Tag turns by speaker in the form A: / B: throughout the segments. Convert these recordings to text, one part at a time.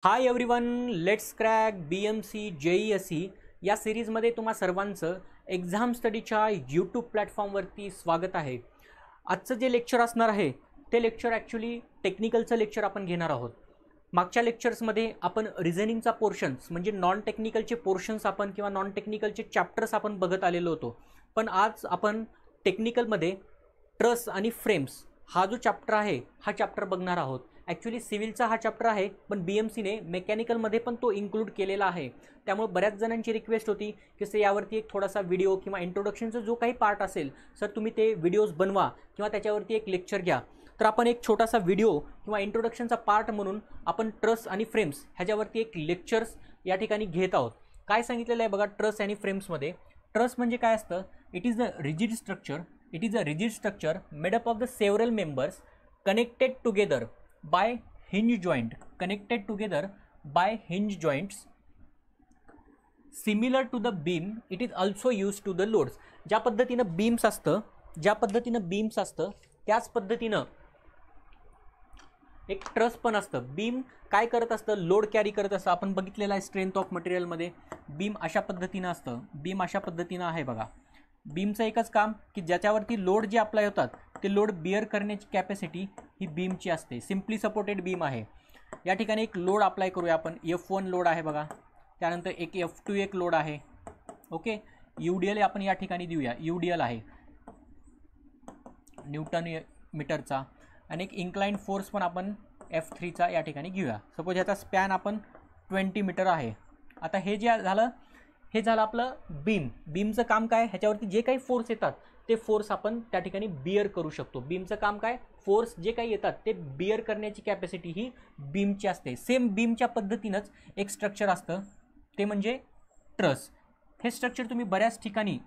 A: Hi everyone, let's crack BMC JESE या सिरीजमध्ये तुम्हा सर्वांचं एक्झाम स्टडीच्या यूट्यूब प्लॅटफॉर्मवरती स्वागत आहे. आजचं जे लेक्चर असणार आहे ते लेक्चर ॲक्च्युली टेक्निकलचं लेक्चर आपण घेणार आहोत. मागच्या लेक्चर्समध्ये आपण रिझनिंगचा पोर्शन्स म्हणजे नॉन टेक्निकलचे पोर्शन्स आपण किंवा नॉन टेक्निकलचे चॅप्टर्स आपण बघत आलेलो होतो. पण आज आपण टेक्निकलमध्ये ट्रस आणि फ्रेम्स हा जो चॅप्टर आहे हा चॅप्टर बघणार आहोत. ॲक्च्युली सिव्हिलचा हा चॅप्टर आहे, पण BMCने मेकॅनिकलमध्ये पण तो इन्क्लूड केलेला आहे. त्यामुळे बऱ्याच जणांची रिक्वेस्ट होती की सर यावरती एक थोडासा व्हिडिओ किंवा इंट्रोडक्शनचा जो काही पार्ट असेल सर तुम्ही ते व्हिडिओज बनवा किंवा त्याच्यावरती एक लेक्चर घ्या. तर आपण एक छोटासा व्हिडिओ किंवा इंट्रोडक्शनचा पार्ट म्हणून आपण ट्रस आणि फ्रेम्स ह्याच्यावरती एक लेक्चर्स या ठिकाणी घेत आहोत. काय सांगितलेलं आहे बघा ट्रस आणि फ्रेम्समध्ये. ट्रस म्हणजे काय असतं? It is a rigid structure. It is a rigid structure made up of the several members connected together by hinge joint, connected together by hinge joints similar to the beam. It is also used to the loads. ज्या पद्धतीनं beams असतं त्याच पद्धतीनं एक truss पण असतं. Beam काय करत असतं? लोड कॅरी करत असतं. आपण बघितलेलं आहे स्ट्रेंथ ऑफ मटेरियलमध्ये बीम अशा पद्धतीनं असतं. बीम अशा पद्धतीनं आहे बघा. बीमचं एकच काम की ज्याच्यावरती लोड जे अप्लाय होतात ते लोड बिअर करण्याची कॅपॅसिटी ही बीमची असते. सिम्पली सपोर्टेड बीम आहे. या ठिकाणी एक लोड अप्लाय करूया आपण. F1 लोड आहे बघा. त्यानंतर एक F2 एक लोड आहे. ओके, UDL आपण या ठिकाणी देऊया. UDL आहे न्यूटन मीटरचा. आणि एक इन्क्लाइंड फोर्स पण आपण F3चा या ठिकाणी घेऊया. सपोज ह्याचा स्पॅन आपण 20 मीटर आहे. आता हे झालं आपलं बीम. बीमचं काम काय? ह्याच्यावरती जे काही फोर्स येतात ते फोर्स आपण त्या ठिकाणी बिअर करू शकतो. बीमचं काम काय? फोर्स जे काही येतात ते बिअर करण्याची कॅपॅसिटी ही बीमची असते. सेम बीमच्या पद्धतीनंच एक स्ट्रक्चर असतं ते म्हणजे ट्रस. हे स्ट्रक्चर तुम्ही बऱ्याच ठिकाणी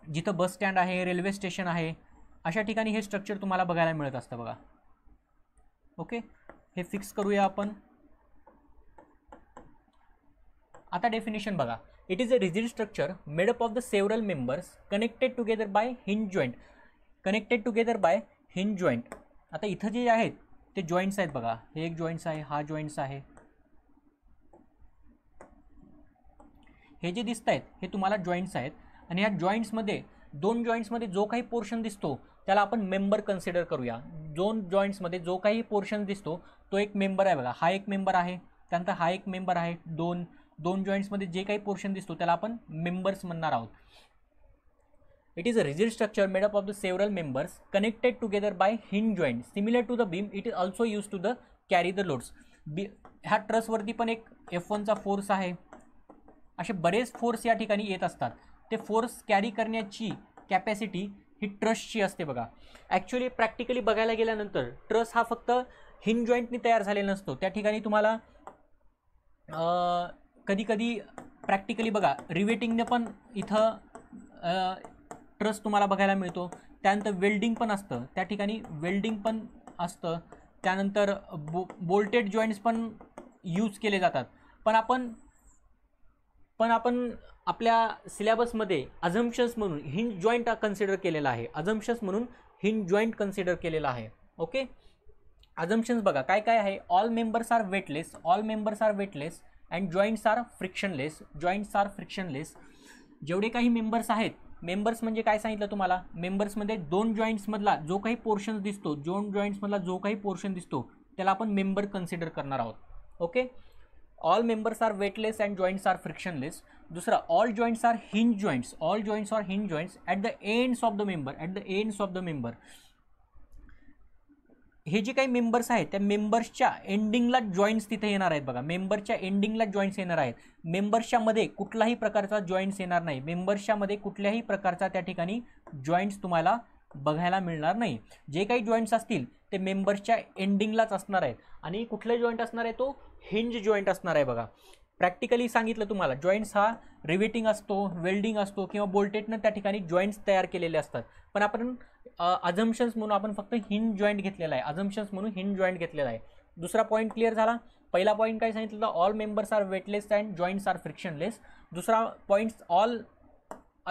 A: जिथं बस स्टँड आहे, रेल्वे स्टेशन आहे, अशा ठिकाणी हे स्ट्रक्चर तुम्हाला बघायला मिळत असतं बघा. ओके, हे फिक्स करूया आपण. आता डेफिनेशन बघा. It is a rigid structure made up of the several members connected together by hinge joint. Connected together by hinge joint. आता इथं जे आहेत ते जॉईंट्स आहेत बघा. हे एक जॉईंट्स आहे, हा जॉईंट्स आहे. हे जे दिसत आहेत हे तुम्हाला जॉईंट्स आहेत. आणि ह्या जॉईंट्समध्ये दोन जॉईंट्समध्ये जो काही पोर्शन दिसतो त्याला आपण मेंबर कन्सिडर करूया. दोन जॉईंट्समध्ये जो काही पोर्शन दिसतो तो एक मेंबर आहे बघा. हा एक मेंबर आहे, त्यानंतर हा एक मेंबर आहे. दोन जॉईंट्समध्ये जे काही पोर्शन दिसतो त्याला आपण मेंबर्स म्हणणार आहोत. It is a rigid structure made up of the several members connected together by hinge joint similar to the beam. It is also use to the carry the loads. ह्या ट्रसवरती पण एक F1चा force आहे. असे बरेच force या ठिकाणी येत असतात. ते फोर्स कॅरी करण्याची कॅपॅसिटी ही ट्रसची असते बघा. ॲक्च्युली प्रॅक्टिकली बघायला गेल्यानंतर ट्रस हा फक्त हिंज जॉईंटनी तयार झालेला नसतो. त्या ठिकाणी तुम्हाला कधी कधी प्रॅक्टिकली बघा रिवेटिंगने पण इथं ट्रस तुम्हाला बघायला मिळतो. त्यानंतर वेल्डिंग पण असतं. त्या ठिकाणी वेल्डिंग पण असतं. त्यानंतर बोल्टेड जॉईंट्स पण यूज केले जातात. पण आपण आपल्या सिलेबसमध्ये अझम्पशन्स म्हणून हिंज जॉईंट कन्सिडर केलेला आहे. अझम्पशन्स म्हणून हिंज जॉईंट कन्सिडर केलेला आहे. ओके, अझम्पशन्स बघा काय काय आहे. All members are weightless. All members are weightless and joints are frictionless. Joints are frictionless. जेवढे काही मेंबर्स आहेत, मेंबर्स म्हणजे काय सांगितलं तुम्हाला? मेंबर्समध्ये दोन जॉईंट्समधला जो काही पोर्शन दिसतो, त्याला आपण मेंबर कन्सिडर करणार आहोत. Okay, all members are weightless and joints are frictionless. दुसरा, all joints are hinge joints. All joints are hinge joints at the ends of the member. हे जे काही मेंबर्स आहेत त्या मेंबर्सच्या एंडिंगला जॉईंट्स तिथे येणार आहेत बघा. मेंबरच्या एंडिंगला जॉईंट्स येणार आहेत. मेंबर्सच्या मध्ये कुठलाही प्रकारचा जॉईंट्स येणार नाही. मेंबर्सच्या मध्ये कुठल्याही प्रकारचा त्या ठिकाणी जॉईंट्स तुम्हाला बघायला मिळणार नाही. जे काही जॉईंट्स असतील ते मेंबर्सच्या एंडिंगलाच असणार आहेत. आणि कुठला जॉईंट असणार आहे? तो हिंज जॉईंट असणार आहे बघा. प्रॅक्टिकली सांगितलं तुम्हाला, जॉईंट्स हा रिवेटिंग असतो, वेल्डिंग असतो किंवा बोल्टेडनं त्या ठिकाणी जॉईंट्स तयार केलेले असतात. पण आपण अझम्पशन्स म्हणून आपण फक्त हिंज जॉईंट घेतलेला आहे. अझम्पशन्स म्हणून हिंज जॉईंट घेतलेला आहे. दुसरा पॉईंट क्लिअर झाला. पहिला पॉईंट काय सांगितलं? All members are weightless and joints are frictionless. दुसरा point, all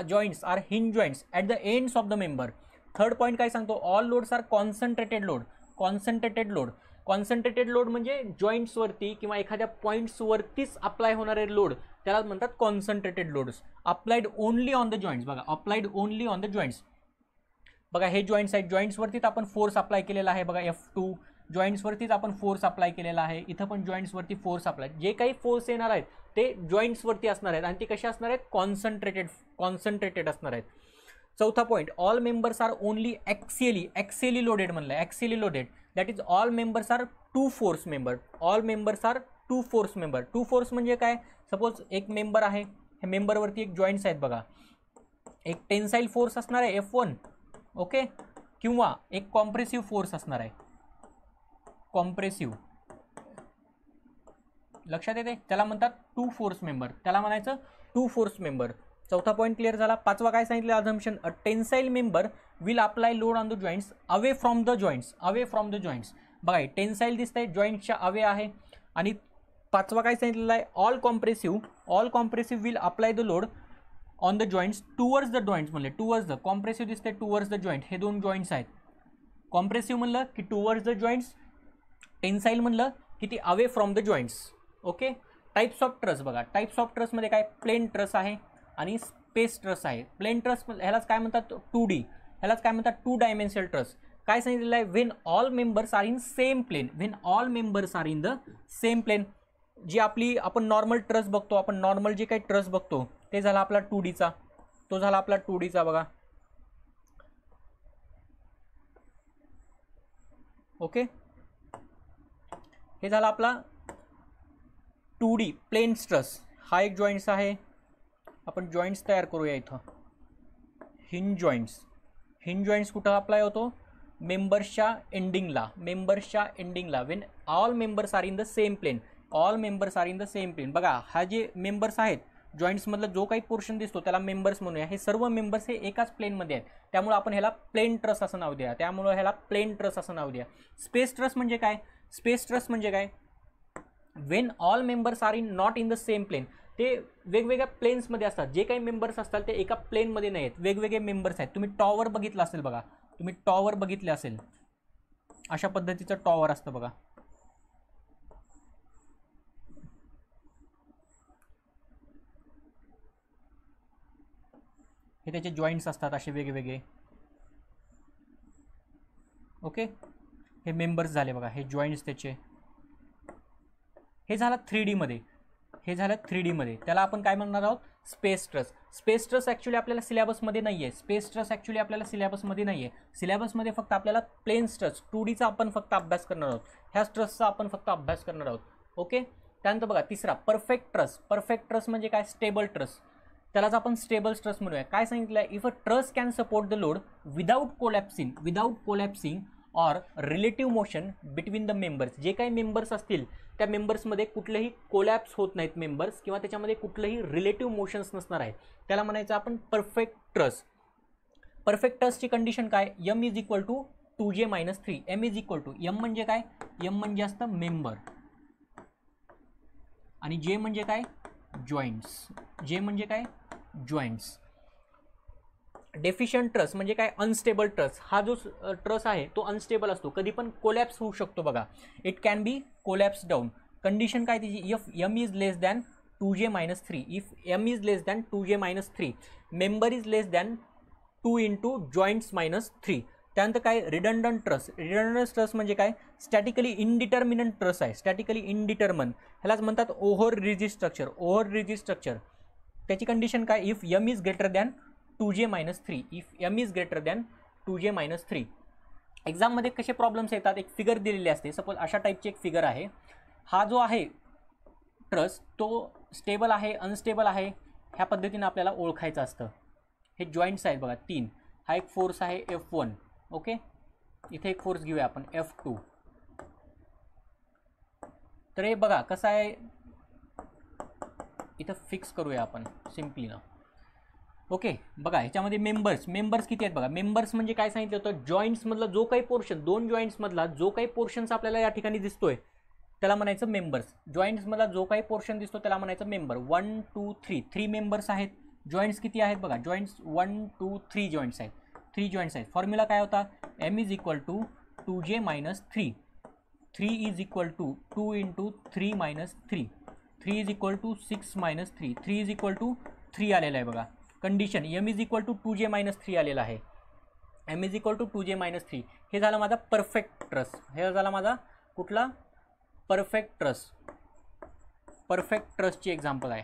A: joints are hinge joints at the ends of the member. Third point काय सांगतो? All loads are concentrated load. Concentrated load म्हणजे जॉईंट्सवरती किंवा एखाद्या पॉईंट्सवरतीच अप्लाय होणारे लोड त्याला म्हणतात concentrated loads. Applied only on the joints. बघा, applied only on the joints. बघा हे जॉईंट्स आहेत, जॉईंट्सवरतीच आपण फोर्स अप्लाय केलेला आहे. बघा F2 जॉईंट्सवरतीच आपण फोर्स अप्लाय केलेला आहे. इथं पण जॉईंट्सवरती फोर्स अप्लाय. जे काही फोर्स येणार आहेत ते जॉईंट्सवरती असणार आहेत आणि ते कसे असणार आहेत? कॉन्सन्ट्रेटेड असणार आहेत. चौथा point, all members are only axially loaded म्हणलं. Axially loaded that is all members are two force member. All members are two force member. Two force म्हणजे काय? सपोज एक मेंबर आहे, हे मेंबरवरती एक जॉईंट्स आहेत. बघा, एक टेन्साईल फोर्स असणार आहे F1, ओके, किंवा एक कॉम्प्रेसिव्ह फोर्स असणार आहे. कॉम्प्रेसिव्ह लक्षात येते, त्याला म्हणतात टू फोर्स मेंबर. त्याला म्हणायचं टू फोर्स मेंबर. चौथा पॉईंट क्लिअर झाला. पाचवा काय सांगितलं? Assumption, a tensile member will apply load on the joints away from the joints. Away from the joints. बघा, टेन्साईल दिसतंय, जॉईंट्सच्या अवे आहे. आणि पाचवा काय सांगितलेला आहे? All compressive will apply the load on the joints towards the joints म्हणले. Towards the compressive दिसते, टुवर्ड्स द जॉईंट. हे दोन जॉईंट्स आहेत. कॉम्प्रेसिव्ह म्हणलं की टुवर्ड्स द जॉईंट्स, टेन्साईल म्हणलं की ती away from the joints. Okay. Types of truss. बघा, टाइप्स ऑफ ट्रसमध्ये काय? प्लेन ट्रस आहे आणि स्पेस ट्रस आहे. प्लेन ट्रस ह्यालाच काय म्हणतात? 2D. ह्यालाच काय म्हणतात? 2 डायमेन्शनल ट्रस. काय सांगितलेलं आहे? When all members are in same plane. When all members are in the same plane. जी आपण नॉर्मल ट्रस बघतो, आपण नॉर्मल जे काही ट्रस बघतो ते झाला आपला 2Dचा. तो झाला आपला 2Dचा. बघा, ओके, हे झाला आपला 2D प्लेन ट्रस. हा एक जॉईंट्स आहे. आपण जॉईंट्स तयार करूया इथं. हिंज जॉईंट्स कुठं अप्लाय होतो? मेंबर्सच्या एंडिंगला. When all members are in the same plane. बघा, हा जे मेंबर्स आहेत जॉईंट्समधला जो काही पोर्शन दिसतो त्याला मेंबर्स म्हणूया. हे सर्व मेंबर्स हे एकाच प्लेनमध्ये आहेत, त्यामुळे आपण ह्याला प्लेन ट्रस असं नाव द्या. स्पेस ट्रस म्हणजे काय? When all members are not in the same plane. ते वेगवेगळ्या प्लेन्समध्ये असतात. जे काही मेंबर्स असतात ते एका प्लेनमध्ये नाही आहेत, वेगवेगळे मेंबर्स आहेत. तुम्ही टॉवर बघितलं असेल. बघा, तुम्ही टॉवर बघितले असेल, अशा पद्धतीचं टॉवर असतं. बघा, हे त्याचे जॉईंट्स असतात असे वेगवेगळे. ओके, हे मेंबर्स झाले. बघा, हे जॉईंट्स त्याचे. हे झालं 3D मध्ये. त्याला आपण काय म्हणणार आहोत? स्पेस ट्रस ॲक्च्युली आपल्याला सिलेबसमध्ये नाही आहे. सिलेबसमध्ये फक्त आपल्याला प्लेन ट्रस 2Dचा आपण फक्त अभ्यास करणार आहोत. ह्या ट्रसचा आपण फक्त अभ्यास करणार आहोत. ओके. त्यानंतर बघा, तिसरा परफेक्ट ट्रस म्हणजे काय? Stable truss. त्यालाच आपण स्टेबल ट्रस म्हणूया. काय सांगितलं? If a truss can support the load without collapsing or relative motion between the members. जे काही मेंबर्स असतील त्या मेंबर्समध्ये कुठलेही कोलॅप्स होत नाहीत मेंबर्स, किंवा त्याच्यामध्ये कुठलंही रिलेटिव्ह मोशन्स नसणार आहे, त्याला म्हणायचं आपण परफेक्ट ट्रस. परफेक्ट ट्रसची कंडिशन काय? M is equal to 2J - 3. M is equal to, M म्हणजे काय? M म्हणजे असतं मेंबर, आणि J म्हणजे काय? जॉईंट्स. डेफिशियंट ट्रस म्हणजे काय? Unstable truss. हा जो ट्रस आहे तो अनस्टेबल असतो, कधी पण कोलॅप्स होऊ शकतो. बघा, it can be collapse down. Condition काय त्याची? If M is less than 2J - 3. Member is less than 2 × joints -3. त्यानंतर काय? रिडंडंट ट्रस म्हणजे काय? स्टॅटिकली इनडिटर्मिनंट ट्रस आहे. ह्यालाच म्हणतात ओव्हर रिजिड स्ट्रक्चर. त्याची कंडिशन काय? If M is greater than 2J - 3. एक्झाममध्ये कसे प्रॉब्लेम्स येतात? एक फिगर दिलेली असते. सपोज अशा टाईपची एक फिगर आहे. हा जो आहे ट्रस तो स्टेबल आहे, अनस्टेबल आहे, ह्या पद्धतीने आपल्याला ओळखायचं असतं. हे जॉईंट्स आहेत बघा 3. हा एक फोर्स आहे F1. ओके, इथे एक फोर्स घेऊया आपण F2. तर हे बघा कसं आहे, इथं फिक्स करूया आपण सिम्पली ना. ओके, बघा ह्याच्यामध्ये मेंबर्स किती आहेत? बघा, मेंबर्स म्हणजे काय सांगितलं होतं? जॉईंट्समधला जो काही पोर्शन, 2 जॉईंट्समधला जो काही पोर्शन्स आपल्याला या ठिकाणी दिसतोय त्याला म्हणायचं मेंबर्स. जॉईंट्समधला जो काही पोर्शन दिसतो त्याला म्हणायचं मेंबर. 1 2 3 3 मेंबर्स आहेत. जॉईंट्स किती आहेत? बघा, जॉईंट्स 1 2 3 जॉईंट्स आहेत. 3 जॉईंट्स आहेत. फॉर्म्युला काय होता? M is equal to 2J - 3. 3 is equal to 2 into 3 minus 3, 3 is equal to 6 minus 3, 3 is equal to 3 आलेलं आहे बघा. Condition M is equal to 2j minus 3 आलेला आहे. M is equal to 2j minus 3. हे झालं माझा परफेक्ट ट्रस. हे झाला माझा कुठला परफेक्ट ट्रस. परफेक्ट ट्रसची एक्झाम्पल आहे.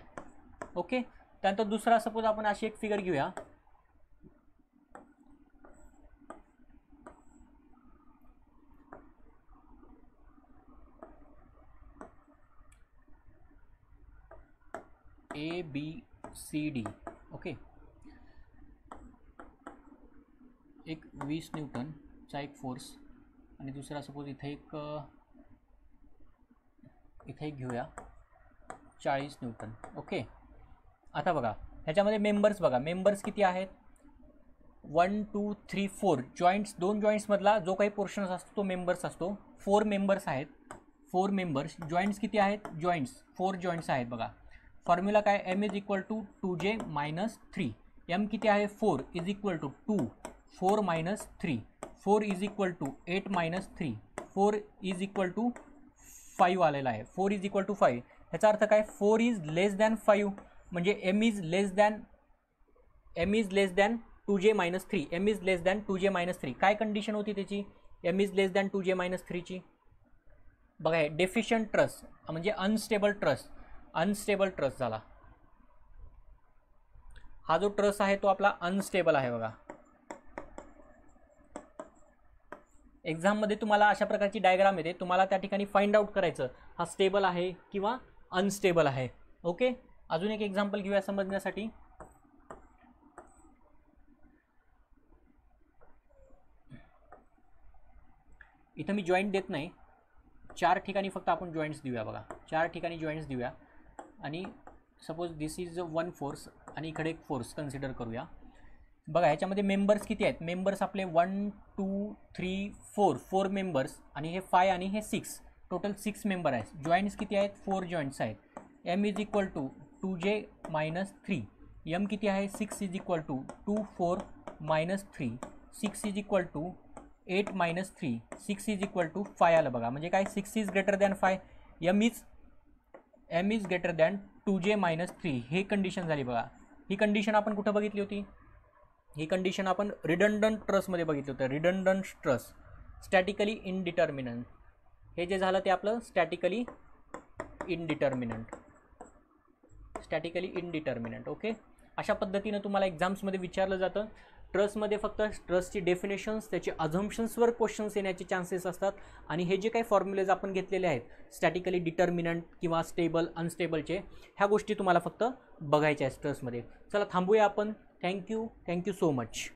A: ओके. त्यानंतर दुसरा सपोज आपण अशी एक फिगर घेऊया. ABCD. ओके. एक 20 न्यूटनचा एक फोर्स आणि दुसरा सपोज इथे एक घेऊया 40 न्यूटन. ओके. आता बघा ह्याच्यामध्ये मेंबर्स बघा. मेंबर्स किती आहेत? 1 2 3 4 जॉईंट्स. 2 जॉईंट्समधला जो काही पोर्शन्स असतो तो मेंबर्स असतो. 4 मेंबर्स आहेत. 4 मेंबर्स. जॉईंट्स किती आहेत? जॉईंट्स 4 जॉईंट्स आहेत बघा. फॉर्म्युला काय? M is equal to 2j minus 3. M किती आहे? 4 is equal to 2 4 minus 3, 4 is equal to 8 minus 3, 4 is equal to 5 आलेला आहे. 4 इज इक्वल टू 5. ह्याचा अर्थ काय? 4 इज लेस दॅन 5 म्हणजे M is less than 2j minus 3. M is less than 2j minus 3. काय condition होती त्याची? M is less than 2j minus 3ची. बघा हे डेफिशियंट ट्रस म्हणजे अनस्टेबल ट्रस झाला. हा जो ट्रस आहे तो आपला अनस्टेबल आहे बघा. एक्झाममध्ये तुम्हाला अशा प्रकारची डायग्राम येते. तुम्हाला त्या ठिकाणी फाइंड आउट करायचं हा स्टेबल आहे किंवा अनस्टेबल आहे. ओके. अजून एक एक्झाम्पल घेऊया समजण्यासाठी. इथं मी जॉईंट देत नाही. 4 ठिकाणी फक्त आपण जॉईंट्स देऊया बघा. 4 ठिकाणी जॉईंट्स देऊया आणि सपोज दिस इज 1 फोर्स आणि इकडे एक फोर्स कन्सिडर करूया. बघा ह्याच्यामध्ये मेंबर्स किती आहेत? मेंबर्स आपले 1 2 3 4 मेंबर्स आणि हे 5 आणि हे 6 टोटल 6 मेंबर आहेत. जॉईंट्स किती आहेत? 4 जॉईंट्स आहेत. M is equal to 2j minus 3. M किती आहे? 6 is equal to 2 4 minus 3, 6 is equal to 8 minus 3, 6 is equal to 5 आलं बघा. म्हणजे काय? 6 is greater than 5. M is greater than 2j minus 3. हे कंडिशन झाली बघा. ही कंडिशन आपण कुठं बघितली होती? ही कंडिशन आपण रिडंडंट ट्रसमध्ये बघितलं होतं. Redundant truss statically indeterminate. हे जे झालं ते आपलं स्टॅटिकली इनडिटर्मिनंट. ओके. अशा पद्धतीनं तुम्हाला एक्झाम्समध्ये विचारलं जातं. ट्रसमध्ये फक्त ट्रसची डेफिनेशन्स त्याचे अझम्पशन्सवर क्वेश्चन्स येण्याचे चान्सेस असतात आणि हे जे काही फॉर्म्युलेज आपण घेतलेले आहेत स्टॅटिकली डिटर्मिनंट किंवा स्टेबल अनस्टेबलचे ह्या गोष्टी तुम्हाला फक्त बघायच्या आहेत ट्रसमध्ये. चला थांबूया आपण. Thank you so much.